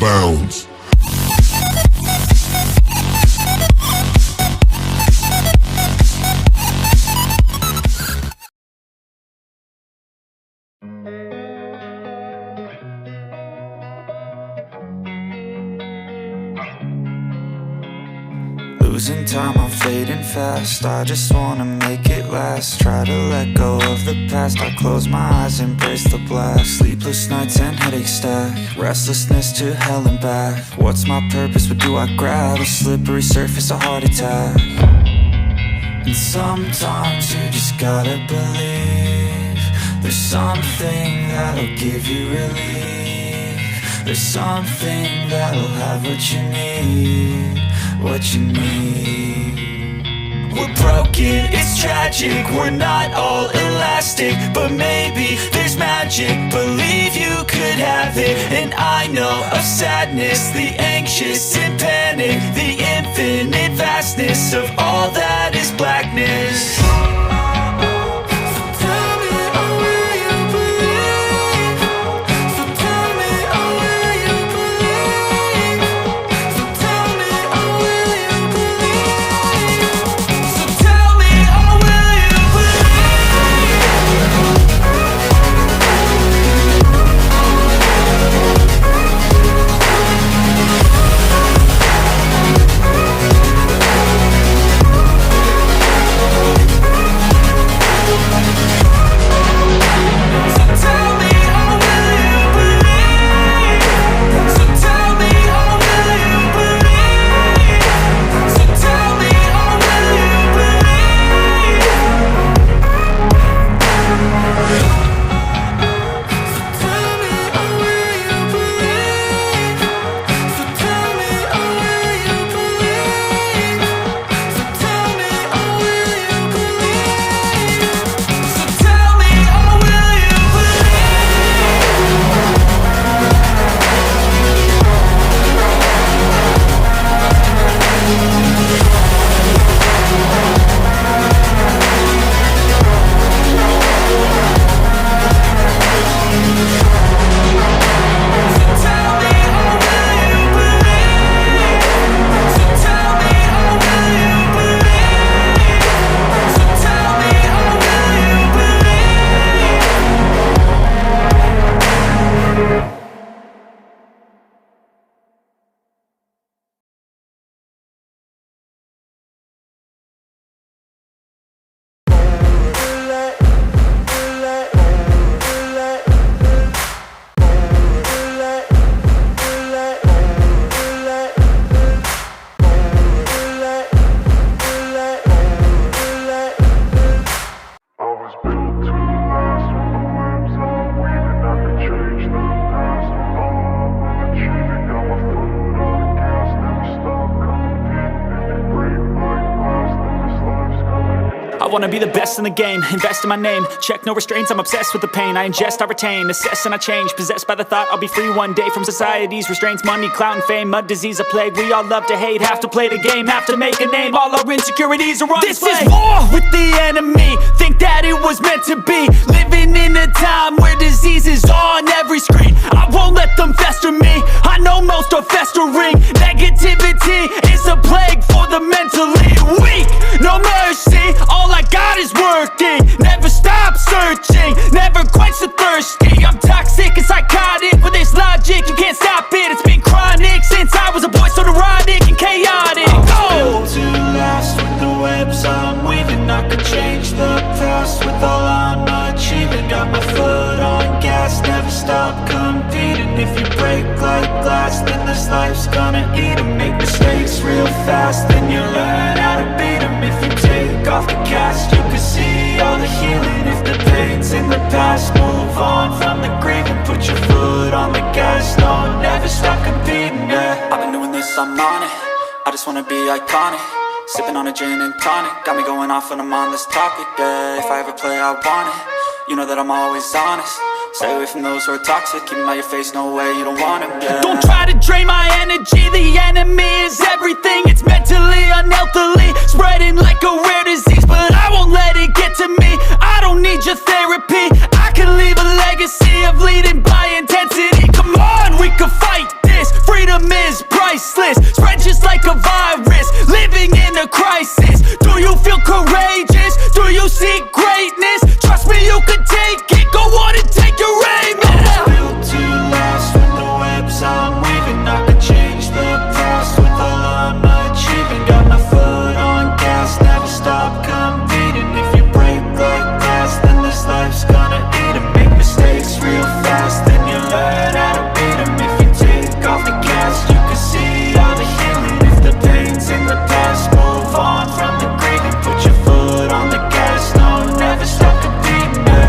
bounds. Losing time, I'm fading fast. I just wanna make it last. Try to let go of the past. I close my eyes, embrace the blast. Sleepless nights and headaches stack. Restlessness to hell and back. What's my purpose? What do I grab? A slippery surface, a heart attack. And sometimes you just gotta believe there's something that'll give you relief. There's something that'll have what you need. What you need. We're broken, it's tragic. We're not all elastic, but maybe there's magic. Believe you could have it. And I know of sadness, the anxious and panic, the infinite vastness of all that is blackness. I wanna be the best in the game, invest in my name. Check no restraints, I'm obsessed with the pain. I ingest, I retain, assess and I change. Possessed by the thought I'll be free one day from society's restraints. Money, clout and fame, mud, disease, a plague. We all love to hate, have to play the game, have to make a name. All our insecurities are on display. This is war with the enemy, think that it was meant to be. Living in a time where disease is on every screen. I won't let them fester me, I know most are festering. Negativity is a plague for the mentally weak. No mercy, all I got is working. Never stop searching, never quench the thirsty. I'm toxic and psychotic, with this logic you can't stop it. It's been chronic since I was a boy, so neurotic and chaotic. Built to last with the webs I'm weaving. I could change the past with all I'm achieving. Got my foot on gas, never stop competing. If you break like glass, then this life's gonna eat 'em. Make mistakes real fast, then you learn how to beat 'em. If you take off the cast, you can see all the healing. If the pain's in the past, move on from the grave and put your foot on the gas. No, never stop competing, yeah. I've been doing this, I'm on it. I just wanna be iconic. Sipping on a gin and tonic, got me going off when I'm on this topic, yeah. If I ever play, I want it. You know that I'm always honest. Stay away from those who are toxic. Keep them out your face, no way, you don't want them, yeah. Don't try to drain my energy. The enemy is everything. It's mentally, unhealthily, spreading like a rare disease. But I won't let it get to me. I don't need your therapy. I can leave a legacy of leading by intensity. Come on, we can fight this. Freedom priceless, spread just like a virus. Living in a crisis. Do you feel courageous? Do you seek greatness? Trust me, you can take it. Go on and take your aim. Yeah. Built to last with the webs I'm weaving. I could change the past with all I'm achieving. Got my foot on gas, never stop competing. If you break like glass, then this life's gonna eat 'em. Make mistakes real fast, then you learn how to beat 'em. If you take off the cast, you can see all the healing. If the pain's in the past, move on from the grave and put your foot on the gas. No, never stop competing, yeah.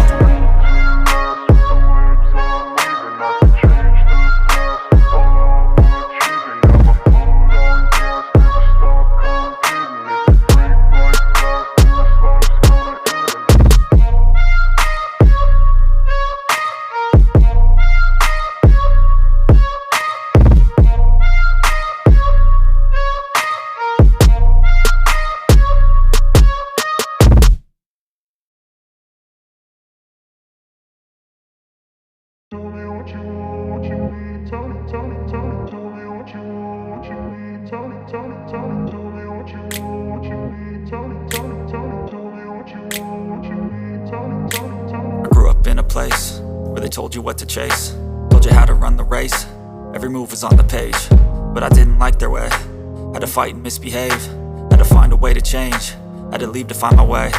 I grew up in a place where they told you what to chase, told you how to run the race. Every move was on the page, but I didn't like their way. Had to fight and misbehave, had to find a way to change, had to leave to find my way.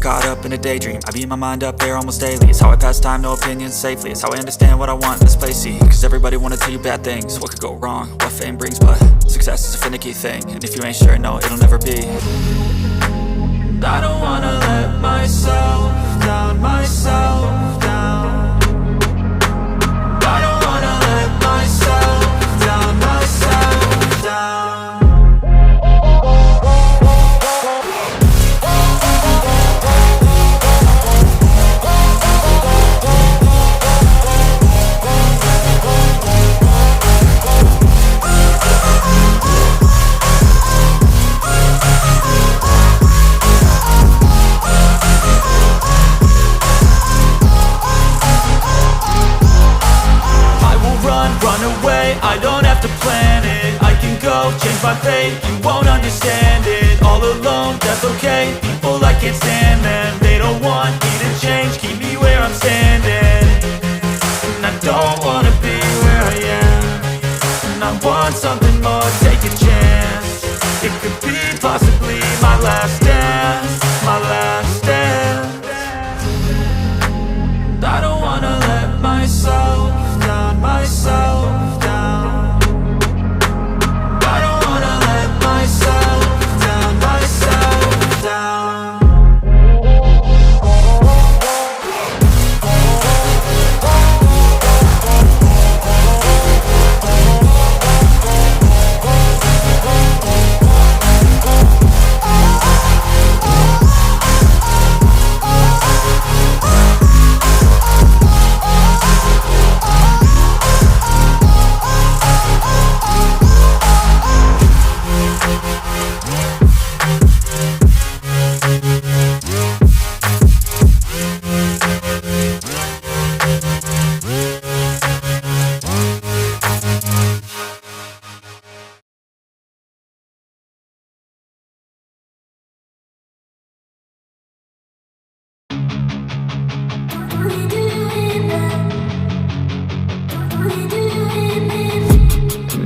Caught up in a daydream, I beat my mind up there almost daily. It's how I pass time, no opinions safely. It's how I understand what I want in this place, see. Cause everybody wanna tell you bad things, what could go wrong, what fame brings. But success is a finicky thing, and if you ain't sure, no, it'll never be. I don't wanna let myself down, myself down. I don't wanna let myself down, myself down. Run away, I don't have to plan it. I can go, change my fate, you won't understand it. All alone, that's okay, people I can't stand them. They don't want me to change, keep me where I'm standing. And I don't wanna be where I am, and I want something more, take a chance. It could be possibly my last dance, my last dance. And I don't wanna let myself down, myself down. I don't wanna let myself down, myself down.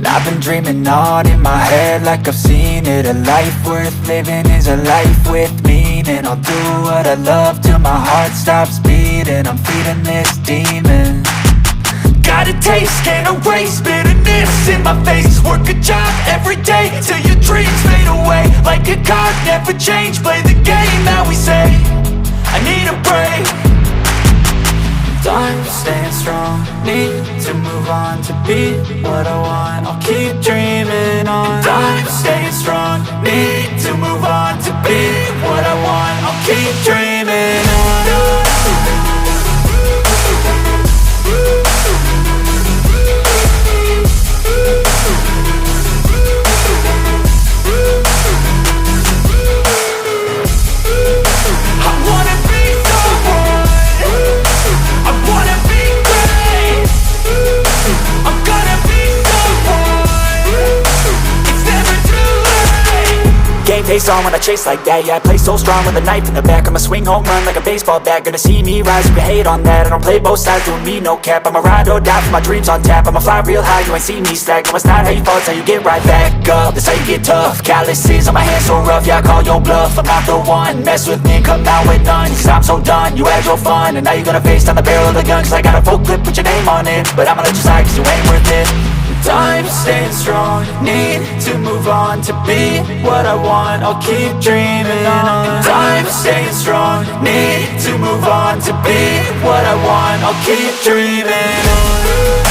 I've been dreaming on in my head like I've seen it. A life worth living is a life with meaning. I'll do what I love till my heart stops beating. I'm feeding this demon. Got a taste, can't erase bitterness in my face. Work a job every day till your dreams fade away. Like a card, never change, play the game that we say. I need a break. I'm staying strong, need to move on to be what I want. I'll keep dreaming on. I'm staying strong, need to move on to be what I want. I'll keep dreaming on. face on when I chase like that. Yeah, I play so strong with a knife in the back. I'ma swing home run like a baseball bat. Gonna see me rise, you can hate on that. I don't play both sides, doing me no cap. I'ma ride or die for my dreams on tap. I'ma fly real high, you ain't see me slack. No, it's not how you fall, it's how you get right back up. That's how you get tough. Calluses on my hands so rough, yeah, I call your bluff. I'm not the one, mess with me and come out with none. Cause I'm so done, you had your fun. And now you're gonna face down the barrel of the gun. Cause I got a full clip, put your name on it. But I'ma let you slide cause you ain't worth it. Time staying strong, need to move on. To be what I want, I'll keep dreaming on. Time staying strong, need to move on. To be what I want, I'll keep dreaming on.